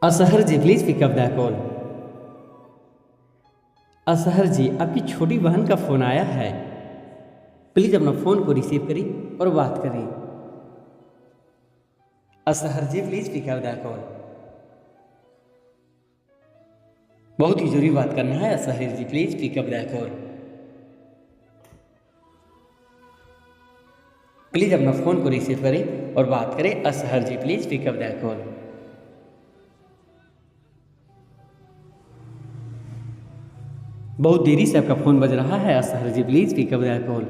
Azhar ji please pick up the call. Ashar ji, आपकी छोटी बहन का फ़ोन आया है, प्लीज़ अपना फ़ोन को रिसीव करिए और बात करिए। Ashar ji please pick up the call. बहुत ही ज़रूरी बात करना है Ashar ji, please pick up the call. Please अपना फ़ोन को रिसीव करें और बात करें। Ashar ji please pick up the call. बहुत देरी से आपका फ़ोन बज रहा है। Ashar ji please pick up the call.